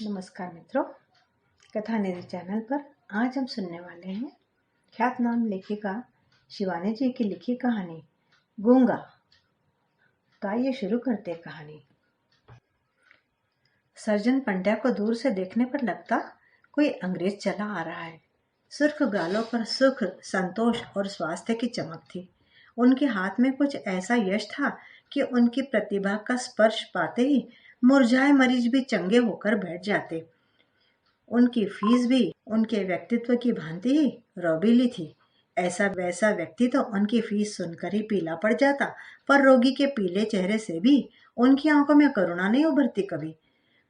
नमस्कार मित्रों, कथा निधि चैनल पर आज हम सुनने वाले हैं ख्यातनाम लेखिका शिवानी जी की लिखी कहानी गूंगा। तो आइए शुरू करते हैं कहानी। सर्जन पंड्या को दूर से देखने पर लगता कोई अंग्रेज चला आ रहा है। सुर्ख गालों पर सुख, संतोष और स्वास्थ्य की चमक थी। उनके हाथ में कुछ ऐसा यश था कि उनकी प्रतिभा का स्पर्श पाते ही मुरझाए मरीज भी चंगे होकर बैठ जाते। उनकी फीस भी उनके व्यक्तित्व की भांति ही रौबीली थी। ऐसा वैसा व्यक्ति तो उनकी फीस सुनकर ही पीला पड़ जाता, पर रोगी के पीले चेहरे से भी उनकी आंखों में करुणा नहीं उभरती। कभी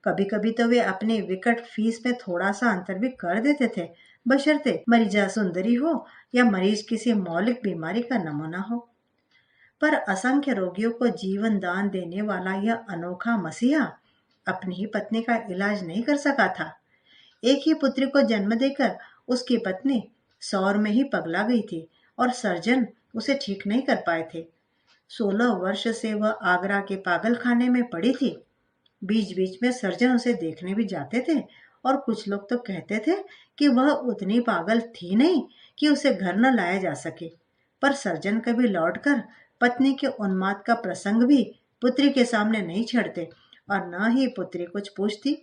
कभी कभी तो वे अपनी विकट फीस में थोड़ा सा अंतर भी कर देते थे, बशर्ते मरीजा सुंदरी हो या मरीज किसी मौलिक बीमारी का नमूना हो। पर असंख्य रोगियों को जीवन दान देने वाला यह अनोखा मसीहा अपनी ही पत्नी का इलाज नहीं कर सका था। एक ही पुत्री को जन्म देकर उसकी पत्नी सौर में ही पगला गई थी और सर्जन उसे ठीक नहीं कर पाए थे। 16 वर्ष से वह आगरा के पागल खाने में पड़ी थी। बीच बीच में सर्जन उसे देखने भी जाते थे और कुछ लोग तो कहते थे कि वह उतनी पागल थी नहीं कि उसे घर न लाया जा सके। पर सर्जन कभी लौटकर पत्नी के उन्माद का प्रसंग भी पुत्री के सामने नहीं छेड़ते और न ही पुत्री कुछ पूछती।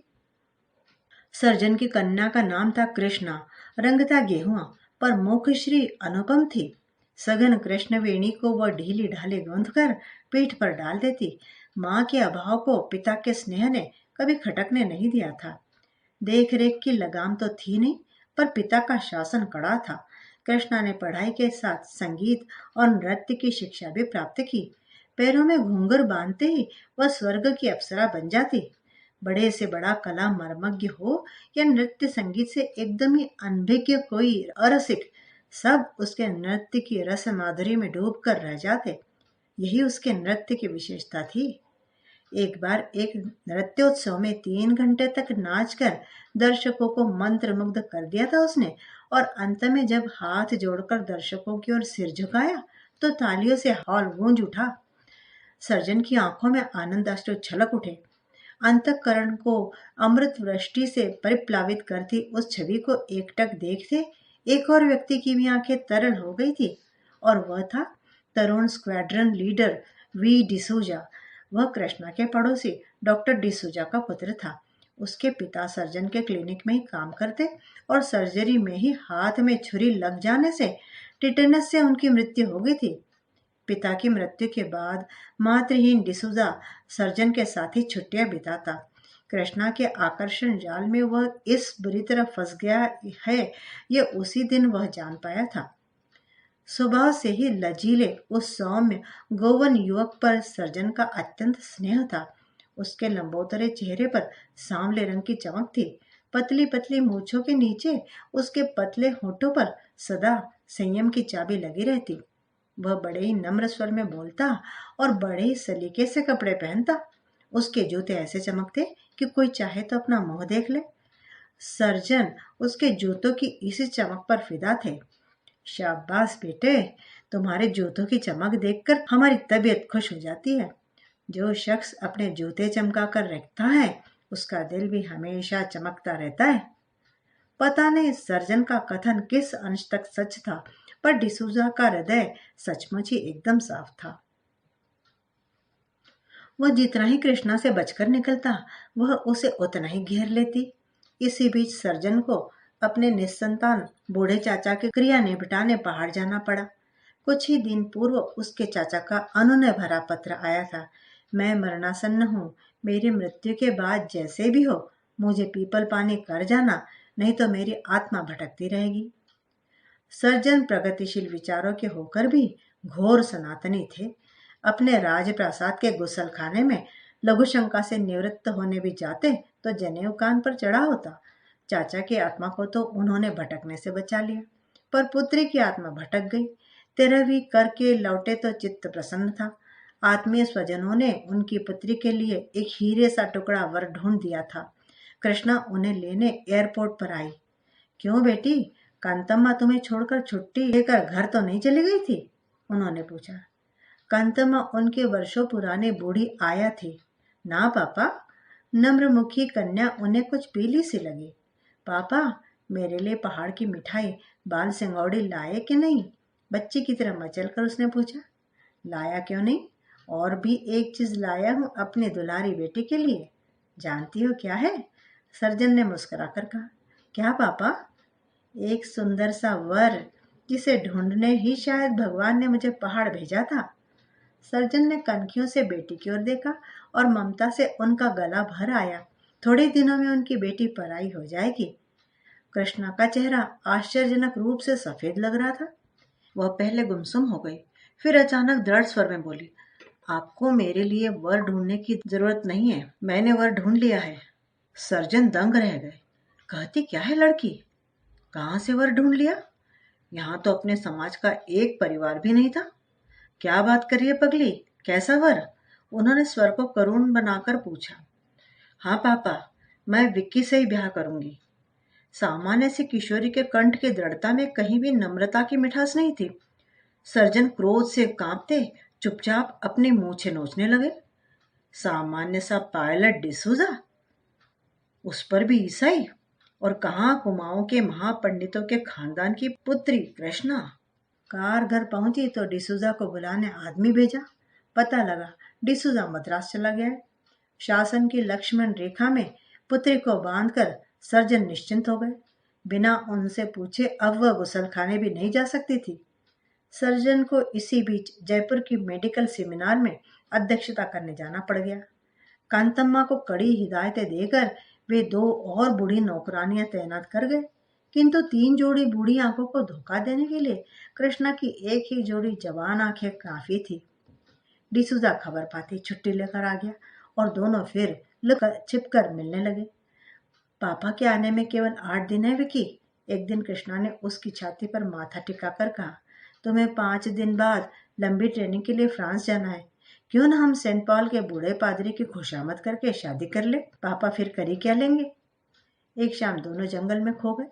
सर्जन की कन्या का नाम था कृष्णा। रंग था गेहुआ, पर मुखश्री अनुपम थी। सघन कृष्णवेणी को वह ढीली ढाली गूंथ कर पीठ पर डाल देती। माँ के अभाव को पिता के स्नेह ने कभी खटकने नहीं दिया था। देख रेख की लगाम तो थी नहीं, पर पिता का शासन कड़ा था। कृष्णा ने पढ़ाई के साथ संगीत और नृत्य की शिक्षा भी प्राप्त की। पैरों में घूंघर बांधते ही वह स्वर्ग की अप्सरा बन जाती। बड़े से बड़ा कला मर्मज्ञ हो या नृत्य संगीत से एकदम ही अनभिज्ञ कोई अरसिक, सब उसके नृत्य की रस माधुरी में डूब कर रह जाते। यही उसके नृत्य की विशेषता थी। एक बार एक नृत्योत्सव में 3 घंटे तक नाचकर दर्शकों को मंत्रमुग्ध कर दिया था उसने। और अंत में जब हाथ जोड़कर दर्शकों की ओर सिर झुकाया तो तालियों से हॉल गूंज उठा। सर्जन की आंखों में आनंदाश्रु छलक उठे। अंतःकरण को अमृत वृष्टि से परिप्लावित करती उस छवि को एकटक देखते एक और व्यक्ति की भी आंखें तरल हो गई थी, और वह था तरुण स्क्वाड्रन लीडर वी डिसूजा। वह कृष्णा के पड़ोसी डॉक्टर डिसूजा का पुत्र था। उसके पिता सर्जन के क्लिनिक में ही काम करते और सर्जरी में ही हाथ में छुरी लग जाने से टिटेनस से उनकी मृत्यु हो गई थी। पिता की मृत्यु के बाद मातृहीन डिसूजा सर्जन के साथ ही छुट्टियां बिताता। कृष्णा के आकर्षण जाल में वह इस बुरी तरह फंस गया है, यह उसी दिन वह जान पाया था। स्वभाव से ही लजीले उस सौम्य गोवन युवक पर सर्जन का अत्यंत स्नेह था। उसके लंबोदरे चेहरे पर सांवले रंग की चमक थी। पतली पतली मूछों के नीचे उसके पतले होठों पर सदा संयम की चाबी लगी रहती। वह बड़े ही नम्र स्वर में बोलता और बड़े ही सलीके से कपड़े पहनता। उसके जूते ऐसे चमकते कि कोई चाहे तो अपना मुंह देख ले। सर्जन उसके जूतों की इसी चमक पर फिदा थे। शाबाश बेटे, तुम्हारे जूतों की चमक देखकर हमारी तबीयत खुश हो जाती है। जो शख्स अपने जूते चमका कर रखता है उसका दिल भी हमेशा चमकता रहता है। पता नहीं सर्जन का कथन किस अंश तक सच था, पर डिसूजा का हृदय सचमुच ही एकदम साफ था। वह जितना ही कृष्णा से बचकर निकलता वह उसे उतना ही घेर लेती। इसी बीच सर्जन को अपने निस्संतान बूढ़े चाचा के क्रिया निपटाने पहाड़ जाना पड़ा। कुछ ही दिन पूर्व उसके चाचा का अनुनय भरा पत्र आया था। मैं मरणासन्न हूँ, मेरी मृत्यु के बाद जैसे भी हो मुझे पीपल पानी कर जाना, नहीं तो मेरी आत्मा भटकती रहेगी। सर्जन प्रगतिशील विचारों के होकर भी घोर सनातनी थे। अपने राजप्रासाद के गुसलखाने में लघु शंका से निवृत्त होने भी जाते तो जनेऊ कान पर चढ़ा होता। चाचा की आत्मा को तो उन्होंने भटकने से बचा लिया, पर पुत्री की आत्मा भटक गई। 13वीं करके लौटे तो चित्त प्रसन्न था। आत्मीय स्वजनों ने उनकी पुत्री के लिए एक हीरे सा टुकड़ा वर ढूंढ दिया था। कृष्णा उन्हें लेने एयरपोर्ट पर आई। क्यों बेटी, कांतम्मा तुम्हें छोड़कर छुट्टी लेकर घर तो नहीं चली गई थी? उन्होंने पूछा। कांतम्मा उनके वर्षों पुराने बूढ़ी आया थी। ना पापा, नम्रमुखी कन्या उन्हें कुछ पीली सी लगी। पापा, मेरे लिए पहाड़ की मिठाई बाल सिंगौड़ी लाए कि नहीं? बच्ची की तरह मचल कर उसने पूछा। लाया क्यों नहीं, और भी एक चीज लाया हूं अपनी दुलारी बेटी के लिए। जानती हो क्या है? सर्जन ने मुस्कुराकर कहा। क्या पापा? एक सुंदर सा वर, जिसे ढूंढने ही शायद भगवान ने मुझे पहाड़ भेजा था। सर्जन ने कनखियों से बेटी की ओर देखा और ममता से उनका गला भर आया। थोड़े दिनों में उनकी बेटी पराई हो जाएगी। कृष्णा का चेहरा आश्चर्यजनक रूप से सफेद लग रहा था। वह पहले गुमसुम हो गई, फिर अचानक दृढ़ स्वर में बोली, आपको मेरे लिए वर ढूंढने की जरूरत नहीं है, मैंने वर ढूंढ लिया है। सर्जन दंग रह गए। कहती क्या है लड़की? कहाँ से वर ढूंढ लिया? यहाँ तो अपने समाज का एक परिवार भी नहीं था। क्या बात कर रही है पगली? कैसा वर? उन्होंने स्वर को करुण बनाकर पूछा। हाँ पापा, मैं विक्की से ही ब्याह करूंगी। सामान्य सी किशोरी के कंठ की दृढ़ता में कहीं भी नम्रता की मिठास नहीं थी। सर्जन क्रोध से कांपते चुपचाप अपने मूछें नोचने लगे। सामान्य सा पायलट डिसूजा, उस पर भी ईसाई, और कहाँ कुमाऊं के महापंडितों के खानदान की पुत्री कृष्णा। कार घर पहुंची तो डिसूजा को बुलाने आदमी भेजा। पता लगा डिसूजा मद्रास चला गया है। शासन की लक्ष्मण रेखा में पुत्री को बांधकर सर्जन निश्चिंत हो गए। बिना उनसे पूछे अब वह गुसलखाने भी नहीं जा सकती थी। सर्जन को इसी बीच जयपुर की मेडिकल सेमिनार में अध्यक्षता करने जाना पड़ गया। कांतम्मा को कड़ी हिदायतें देकर वे 2 और बूढ़ी नौकरानियां तैनात कर गए, किंतु 3 जोड़ी बूढ़ी आंखों को धोखा देने के लिए कृष्णा की एक ही जोड़ी जवान आंखें काफी थी। डिसूजा खबर पाती छुट्टी लेकर आ गया और दोनों फिर लुक छिप कर मिलने लगे। पापा के आने में केवल 8 दिन है विकी। एक दिन कृष्णा ने उसकी छाती पर माथा टिकाकर कहा, तुम्हें 5 दिन बाद लंबी ट्रेनिंग के लिए फ्रांस जाना है। क्यों ना हम सेंट पॉल के बूढ़े पादरी की खुशामद करके शादी कर ले। पापा फिर करी क्या लेंगे। एक शाम दोनों जंगल में खो गए।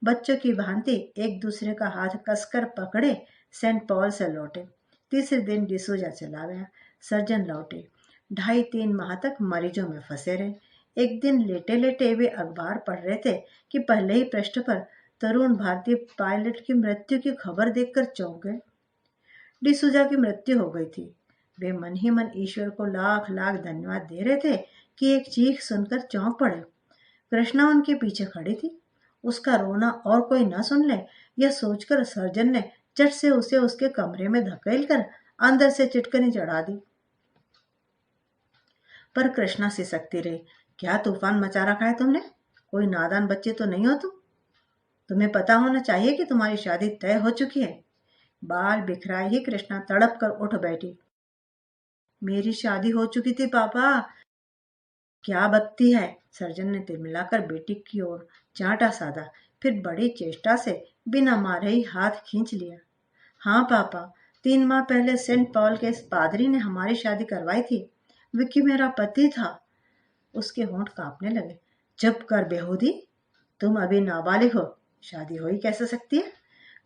बच्चों की भांति एक दूसरे का हाथ कसकर पकड़े सेंट पॉल से लौटे। तीसरे दिन डिसूजा चला गया। सर्जन लौटे। 2.5-3 माह तक मरीजों में फंसे रहे। एक दिन लेटे लेटे वे अखबार पढ़ रहे थे कि पहले ही पृष्ठ पर तरुण भारतीय पायलट की मृत्यु की खबर देखकर चौंक गए। डिसूजा की मृत्यु हो गई थी। वे मन ही मन ईश्वर को लाख लाख धन्यवाद दे रहे थे कि एक चीख सुनकर चौंक पड़े। कृष्णा उनके पीछे खड़ी थी। उसका रोना और कोई न सुन ले, यह सोचकर सर्जन ने चट से उसे उसके कमरे में धकेल कर अंदर से चिटकनी चढ़ा दी। पर कृष्णा सिसकती रही। क्या तूफान मचा रखा है तुमने? कोई नादान बच्चे तो नहीं हो तुम? तुम्हें पता होना चाहिए कि तुम्हारी शादी तय हो चुकी है। बाल बिखराए ही कृष्णा तड़प कर उठ बैठी। मेरी शादी हो चुकी थी पापा। क्या बकती है? सर्जन ने तिलमिलाकर बेटी की ओर चांटा साधा, फिर बड़ी चेष्टा से बिना मारे ही हाथ खींच लिया। हाँ पापा, 3 माह पहले सेंट पॉल के पादरी ने हमारी शादी करवाई थी। विक्की मेरा पति था। उसके होंठ कांपने लगे। चुप कर बेहूदी, तुम अभी नाबालिग हो, शादी हो ही कैसे सकती है।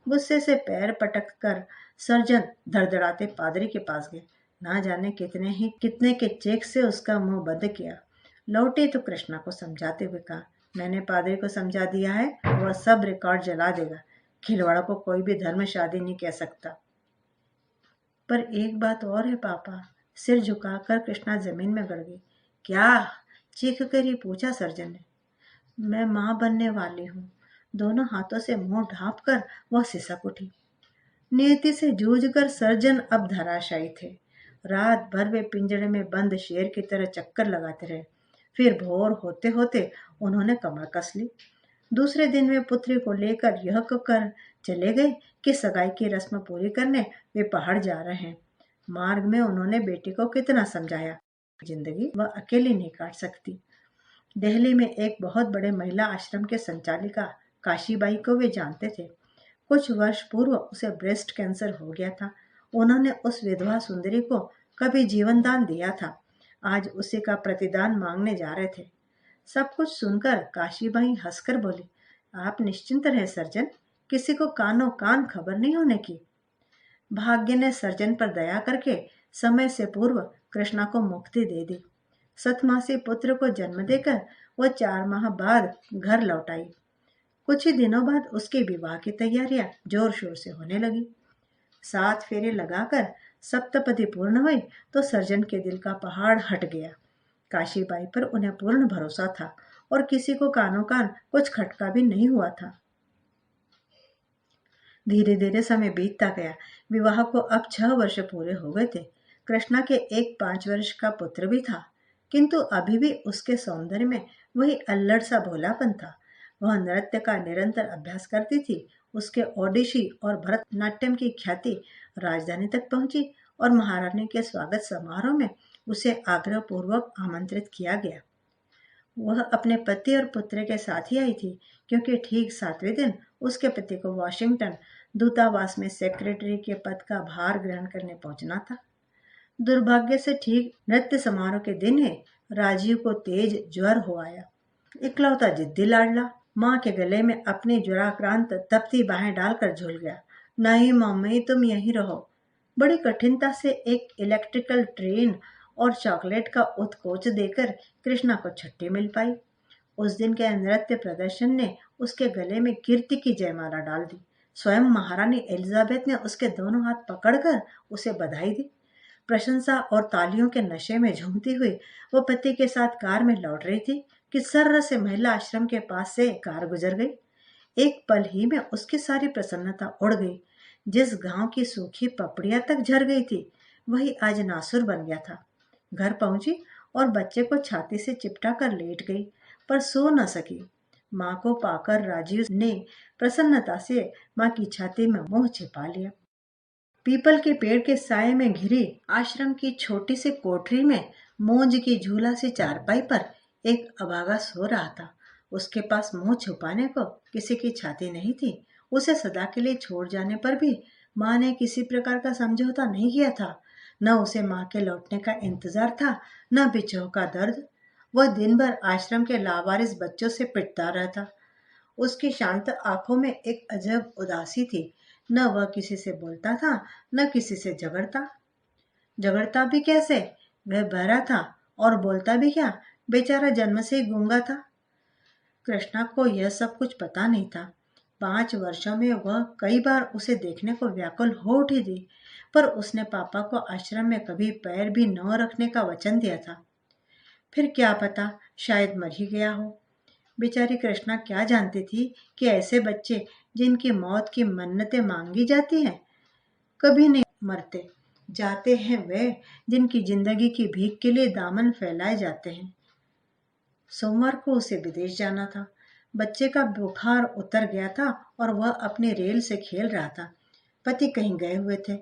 गुस्से से पैर पटक कर सर्जन धड़धड़ाते पादरी के पास गए। ना जाने कितने के चेक से उसका मुंह बंद किया। लौटे तो कृष्णा को समझाते हुए कहा, मैंने पादरी को समझा दिया है, वह सब रिकॉर्ड जला देगा। खिलवाड़ा को कोई भी धर्म शादी नहीं कह सकता। पर एक बात और है पापा। सिर झुकाकर कृष्णा जमीन में गड़ गई। क्या? चीख कर ही पूछा सर्जन ने। मैं मां बनने वाली हूँ। दोनों हाथों से मुंह ढांप कर वह सिसक उठी। नियति से जूझकर सर्जन अब धराशायी थे। रात भर वे पिंजड़े में बंद शेर की तरह चक्कर लगाते रहे। फिर भोर होते होते उन्होंने कमर कस ली। दूसरे दिन वे पुत्री को लेकर यह कर चले गए कि सगाई की रस्म पूरी करने वे पहाड़ जा रहे हैं। मार्ग में उन्होंने बेटी को कितना समझाया, जिंदगी वह अकेली नहीं काट सकती। दिल्ली में एक बहुत बड़े महिला आश्रम के संचालिका काशीबाई को वे जानते थे। कुछ वर्ष पूर्व उसे ब्रेस्ट कैंसर हो गया था। उन्होंने उस विधवा सुंदरी को कभी जीवन दान दिया था। आज उसी का प्रतिदान मांगने जा रहे थे। सब कुछ सुनकर काशीबाई हंसकर बोली, आप निश्चिंत रहे सर्जन, किसी को कानो कान खबर नहीं होने की। भाग्य ने सर्जन पर दया करके समय से पूर्व कृष्णा को मुक्ति दे दी। सतमासी पुत्र को जन्म देकर वह 4 माह बाद घर लौट आई। कुछ ही दिनों बाद उसके विवाह की तैयारियां जोर शोर से होने लगी। 7 फेरे लगाकर सप्तपदी पूर्ण हुई तो सर्जन के दिल का पहाड़ हट गया। काशीबाई पर उन्हें पूर्ण भरोसा था और किसी को कानो कान कुछ खटका भी नहीं हुआ था। धीरे धीरे समय बीतता गया। विवाह को अब 6 वर्ष पूरे हो गए थे। कृष्णा के एक 5 वर्ष का पुत्र भी था, किंतु अभी भी उसके सौंदर्य में वही अल्लड़ सा भोलापन था। वह नृत्य का निरंतर अभ्यास करती थी। उसके ओडिशी और भरतनाट्यम की ख्याति राजधानी तक पहुंची और महारानी के स्वागत समारोह में उसे आग्रह पूर्वक आमंत्रित किया गया। वह अपने पति और पुत्र के साथ ही आई थी, क्योंकि ठीक 7वें दिन उसके पति को वॉशिंगटन दूतावास में सेक्रेटरी के पद का भार ग्रहण करने पहुंचना था। दुर्भाग्य से ठीक नृत्य समारोह के दिन ही राजीव को तेज ज्वर हो आया। इकलौता जिद्दी लाडला माँ के गले में अपनी ज्वराक्रांत तपती बाहें डालकर झूल गया। नहीं मम्मी, तुम यहीं रहो। बड़ी कठिनता से एक इलेक्ट्रिकल ट्रेन और चॉकलेट का उत्कोच देकर कृष्णा को छुट्टी मिल पाई। उस दिन के नृत्य प्रदर्शन ने उसके गले में कीर्ति की जयमाला डाल दी। स्वयं महारानी एलिजाबेथ ने उसके दोनों हाथ पकड़कर उसे बधाई दी। प्रशंसा और तालियों के नशे में झूमती हुई वो पति के साथ कार में लौट रही थी कि सर्र से महिला आश्रम के पास से कार गुजर गई। एक पल ही में उसकी सारी प्रसन्नता उड़ गई। जिस गांव की सूखी पपड़ियां तक झर गई थी, वही आज नासुर बन गया था। घर पहुंची और बच्चे को छाती से चिपटा कर लेट गई, पर सो न सकी। माँ को पाकर राजीव ने प्रसन्नता से माँ की छाती में मुंह छिपा लिया। पीपल के पेड़ के साये में घिरी आश्रम की छोटी सी कोठरी में मूंज की झूला सी चारपाई पर एक अभागा सो रहा था। उसके पास मुंह छुपाने को किसी की छाती नहीं थी। उसे सदा के लिए छोड़ जाने पर भी माँ ने किसी प्रकार का समझौता नहीं किया था। न उसे माँ के लौटने का इंतजार था, न बिछोह का दर्द। वह दिन भर आश्रम के लावारिस बच्चों से पिटता रहता। उसकी शांत आंखों में एक अजब उदासी थी। न वह किसी से बोलता था, न किसी से झगड़ता। झगड़ता भी कैसे? वह बहरा था और बोलता भी क्या? बेचारा जन्म से ही गूंगा था। कृष्णा को यह सब कुछ पता नहीं था। 5 वर्षों में वह कई बार उसे देखने को व्याकुल हो उठी थी, पर उसने पापा को आश्रम में कभी पैर भी न रखने का वचन दिया था। फिर क्या पता, शायद मर ही गया हो। बेचारी कृष्णा क्या जानती थी कि ऐसे बच्चे जिनकी मौत की मन्नतें मांगी जाती हैं, कभी नहीं मरते। जाते हैं वे जिनकी जिंदगी की भीख के लिए दामन फैलाए जाते हैं। सोमवार को उसे विदेश जाना था। बच्चे का बुखार उतर गया था और वह अपनी रेल से खेल रहा था। पति कहीं गए हुए थे।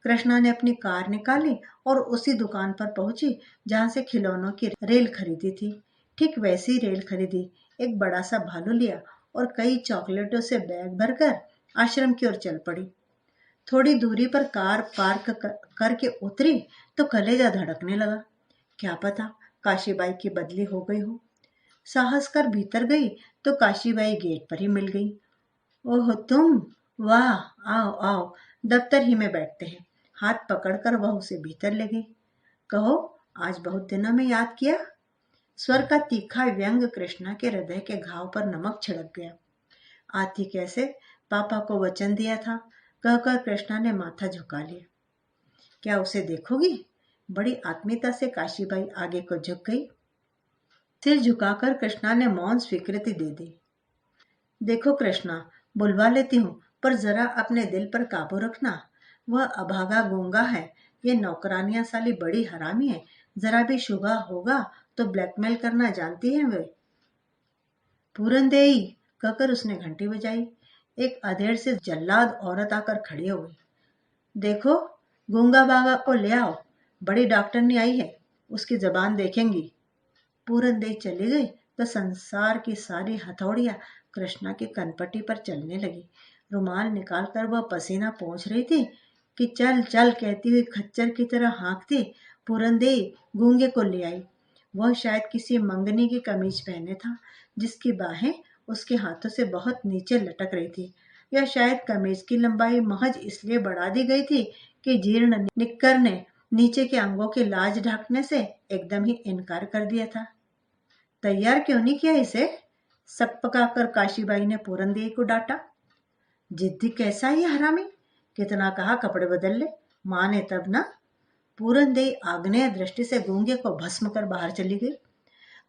कृष्णा ने अपनी कार निकाली और उसी दुकान पर पहुंची जहां से खिलौनों की रेल खरीदी थी। ठीक वैसी रेल खरीदी, एक बड़ा सा भालू लिया और कई चॉकलेटों से बैग भरकर आश्रम की ओर चल पड़ी। थोड़ी दूरी पर कार पार्क करके उतरी तो कलेजा धड़कने लगा। क्या पता काशीबाई की बदली हो गई हो। साहस कर भीतर गई तो काशीबाई गेट पर ही मिल गई। ओह तुम, वाह, आओ आओ, दफ्तर ही में बैठते हैं। हाथ पकड़कर वह उसे भीतर ले गई। कहो, आज बहुत दिनों में याद किया। स्वर का तीखा व्यंग कृष्णा के हृदय के घाव पर नमक छिड़क गया। आती कैसे, पापा को वचन दिया था, कहकर कृष्णा ने माथा झुका लिया। क्या उसे देखोगी? बड़ी आत्मीयता से काशीबाई आगे को झुक गई। सिर झुकाकर कृष्णा ने मौन स्वीकृति दे दी। देखो कृष्णा, बुलवा लेती हूँ, पर जरा अपने दिल पर काबू रखना। वह अभागा गूंगा है। ये नौकरानियां साली बड़ी हरामी है। जरा भी शुभा होगा तो ब्लैकमेल करना जानती है वे। पूरन देई, कहकर उसने घंटी बजाई। एक अधेड़ से जल्लाद औरत आकर खड़ी हो गई। देखो, गूंगा बागा को ले आओ, बड़ी डॉक्टरनी आई है, उसकी जबान देखेंगी। पूरन देई चली गई तो संसार की सारी हथौड़ियां कृष्णा की कनपट्टी पर चलने लगी। रुमाल निकालकर वह पसीना पोंछ रही थी कि चल चल कहती हुई खच्चर की तरह हाँकती पूरन देई गूंगे को ले आई। वह शायद किसी मंगनी की कमीज पहने था, जिसकी बाहें उसके हाथों से बहुत नीचे लटक रही थी, या शायद कमीज की लंबाई महज इसलिए बढ़ा दी गई थी कि जीर्ण निक्कर ने नीचे के अंगों की लाज ढकने से एकदम ही इनकार कर दिया था। तैयार क्यों नहीं किया इसे? सक पकाकर काशीबाई ने पूरनदेवी को डांटा। जिद्दी कैसा ही हरामी, कितना कहा कपड़े बदल ले, माने तब ना। पूरनदेवी आग्नेय दृष्टि से गूंगे को भस्म कर बाहर चली गई।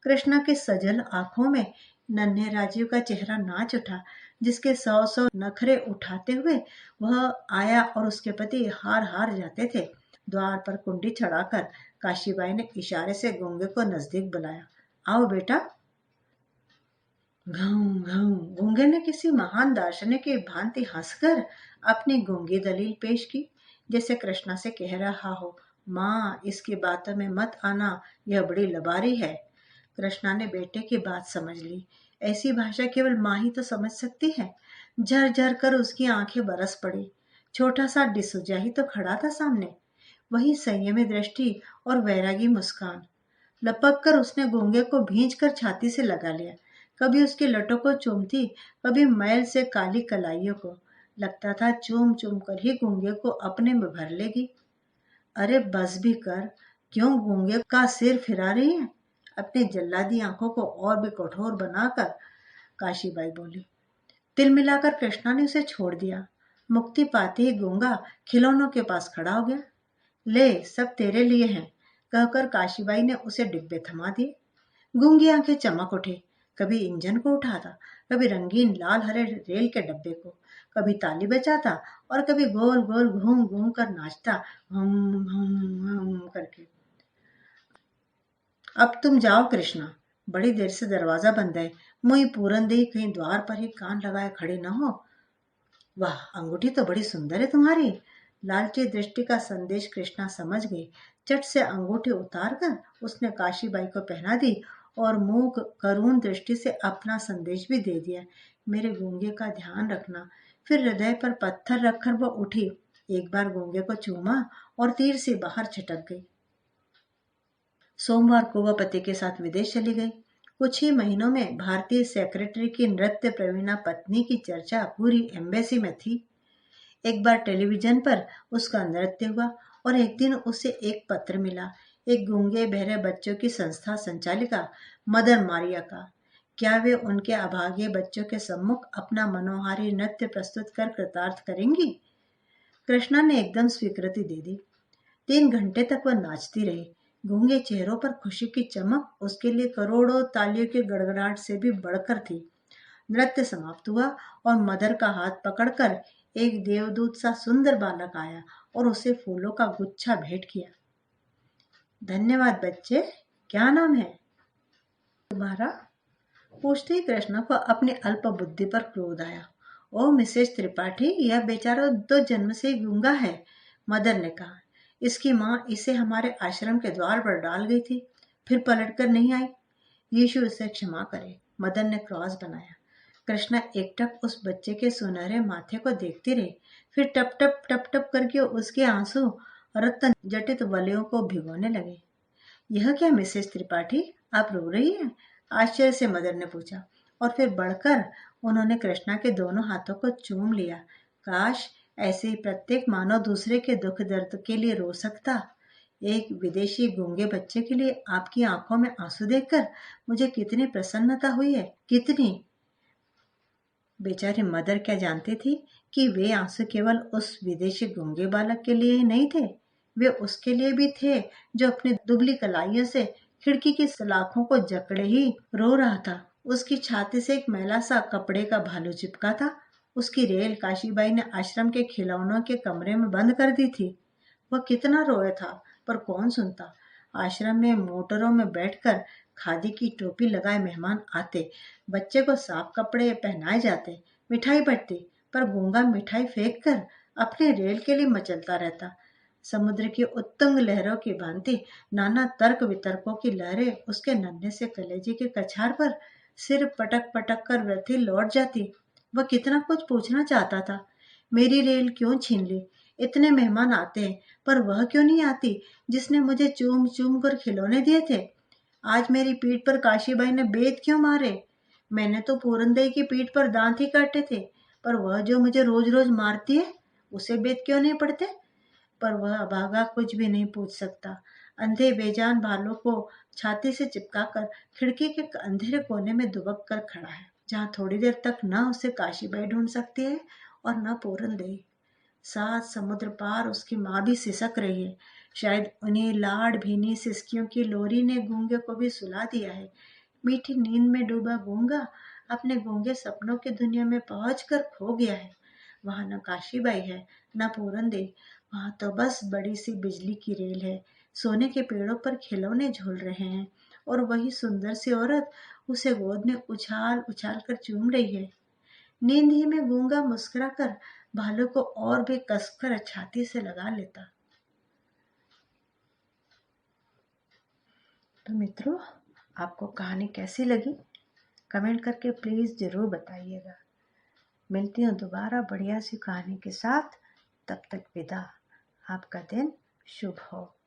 कृष्णा की सजल आंखों में नन्हे राजीव का चेहरा नाच उठा, जिसके 100 नखरे उठाते हुए वह आया और उसके पति हार हार जाते थे। द्वार पर कुंडी चढ़ाकर काशीबाई ने इशारे से गूंगे को नजदीक बुलाया। आओ बेटा। घम घम गूंगे ने किसी महान दार्शनिक की भांति हंसकर अपनी गूंगी दलील पेश की, जैसे कृष्णा से कह रहा हो, माँ इसकी बातों में मत आना, यह बड़ी लबारी है। कृष्णा ने बेटे की बात समझ ली। ऐसी भाषा केवल माँ ही तो समझ सकती है। झर-झर कर उसकी आंखें बरस पड़ी। छोटा सा डिसूजा ही तो खड़ा था सामने, वही संयमी दृष्टि और वैरागी मुस्कान। लपक कर उसने गूंगे को भींच कर छाती से लगा लिया। कभी उसकी लटों को चूमती, कभी मैल से काली कलाइयों को। लगता था चूम चूम कर ही गूंगे को अपने में भर लेगी। अरे बस भी कर, क्यों गूंगे का सिर फिरा रही है? अपनी जल्लादी आंखों को और भी कठोर बनाकर काशीबाई बोली। तिल मिलाकर कृष्णा ने उसे छोड़ दिया। मुक्ति पाते ही गूंगा खिलौनों के पास खड़ा हो गया। ले सब तेरे लिए हैं, कहकर काशीबाई ने उसे डिब्बे थमा दिए। गूंगी आंखें चमक उठे। कभी इंजन को उठाता, कभी रंगीन लाल हरे रेल के डब्बे को, कभी ताली बजाता और कभी गोल गोल घूम घूम कर नाचता, हम हम करके। अब तुम जाओ कृष्णा, बड़ी देर से दरवाजा बंद है। मुई पूरनदेवी कहीं द्वार पर ही कान लगाए खड़ी न हो। वाह, अंगूठी तो बड़ी सुंदर है तुम्हारी। लालची दृष्टि का संदेश कृष्णा समझ गई। चट से अंगूठी उतार कर उसने काशीबाई को पहना दी और मुंह करुण दृष्टि से अपना संदेश भी दे दिया। मेरे गूंगे का ध्यान रखना। फिर हृदय पर पत्थर रखकर वो उठी, एक बार गूंगे को चूमा और तीर से बाहर छिटक गई। सोमवार को वह पति के साथ विदेश चली गई। कुछ ही महीनों में भारतीय सेक्रेटरी की नृत्य प्रवीणा पत्नी की चर्चा पूरी एम्बेसी में थी। एक बार टेलीविजन पर उसका नृत्य हुआ और एक दिन उसे एक पत्र मिला, एक गूंगे बहरे बच्चों की संस्था संचालिका मदर मारिया का। क्या वे उनके अभागे बच्चों के सम्मुख अपना मनोहारी नृत्य प्रस्तुत कर कृतार्थ करेंगी? कृष्णा ने एकदम स्वीकृति दे दी। 3 घंटे तक वह नाचती रही। गूंगे चेहरों पर खुशी की चमक उसके लिए करोड़ों तालियों की गड़गड़ाहट से भी बढ़कर थी। नृत्य समाप्त हुआ और मदर का हाथ पकड़कर एक देवदूत सा सुंदर बालक आया और उसे फूलों का गुच्छा भेंट किया। धन्यवाद बच्चे, क्या नाम है तुम्हारा? पूछते ही कृष्णा को अपनी अल्प बुद्धि पर क्रोध आया। ओ मिसेस त्रिपाठी, यह बेचारा तो जन्म से ही गूंगा है, मदर ने कहा। इसकी माँ इसे हमारे आश्रम के द्वार पर डाल गई थी, फिर पलट कर नहीं आई। यीशु इसे क्षमा करे, मदर ने क्रॉस बनाया। कृष्णा एकटक उस बच्चे के सुनहरे माथे को देखती रही, फिर टप टप टप टप करके उसके आंसू रत्न जटित वलयों को भिगोने लगे। यह क्या मिसेस त्रिपाठी, आप रो रही हैं? आश्चर्य से मदर ने पूछा और फिर बढ़कर उन्होंने कृष्णा के दोनों हाथों को चूम लिया। काश ऐसे ही प्रत्येक मानव दूसरे के दुख दर्द के लिए रो सकता। एक विदेशी गूंगे बच्चे के लिए आपकी आंखों में आंसू देखकर मुझे कितनी प्रसन्नता हुई है, कितनी। बेचारी मदर क्या जानती थी कि वे आंसू केवल उस विदेशी गूंगे बालक के लिए ही नहीं थे, वे उसके लिए भी थे जो अपनी दुबली कलाइयों से खिड़की की सलाखों को जकड़े ही रो रहा था। उसकी छाती से एक मैला सा कपड़े का भालू चिपका था। उसकी रेल काशीबाई ने आश्रम के खिलौनों के कमरे में बंद कर दी थी। वह कितना रोया था, पर कौन सुनता। आश्रम में मोटरों में बैठकर खादी की टोपी लगाए मेहमान आते, बच्चे को साफ कपड़े पहनाए जाते, मिठाई बंटती, पर गूंगा मिठाई फेंक कर अपने रेल के लिए मचलता रहता। समुद्र की उत्तुंग लहरों की भांति नाना तर्क वितर्कों की लहरें उसके नन्हे से कलेजे के कछार पर सिर पटक पटक कर व्यथी लौट जाती। वह कितना कुछ पूछना चाहता था। मेरी रेल क्यों छीन ली? इतने मेहमान आते हैं, पर वह क्यों नहीं आती जिसने मुझे चूम चूम कर खिलौने दिए थे? आज मेरी पीठ पर काशीबाई ने बेत क्यों मारे? मैंने तो पूरनदेवी की पीठ पर दांत ही काटे थे, पर वह जो मुझे रोज रोज मारती है, उसे बेत क्यों नहीं पड़ते? पर वह अभागा कुछ भी नहीं पूछ सकता। अंधे बेजान भालू को छाती से चिपकाकर खिड़की के अंधेरे कोने में दुबक कर खड़ा है, जहाँ थोड़ी देर तक न उसे काशीबाई ढूंढ सकती है और न पूरन देई। 7 समुद्र पार उसकी माँ भी सिसक रही है। शायद उन्हीं लाड़ भीनी सिसकियों की लोरी ने गूंगे को भी सुला दिया है। मीठी नींद में डूबा गूंगा अपने गूंगे सपनों की दुनिया में पहुंचकर खो गया है। वहां न काशीबाई है, न पूरन देई। वहां तो बस बड़ी सी बिजली की रेल है। सोने के पेड़ों पर खिलौने झूल रहे हैं और वही सुंदर सी औरत उसे गोद में उछाल उछाल कर चूम रही है। नींद ही में गूंगा मुस्कुराकर भालू को और भी कसकर छाती से लगा लेता। तो मित्रों, आपको कहानी कैसी लगी कमेंट करके प्लीज़ ज़रूर बताइएगा। मिलती हूँ दोबारा बढ़िया सी कहानी के साथ। तब तक विदा। आपका दिन शुभ हो।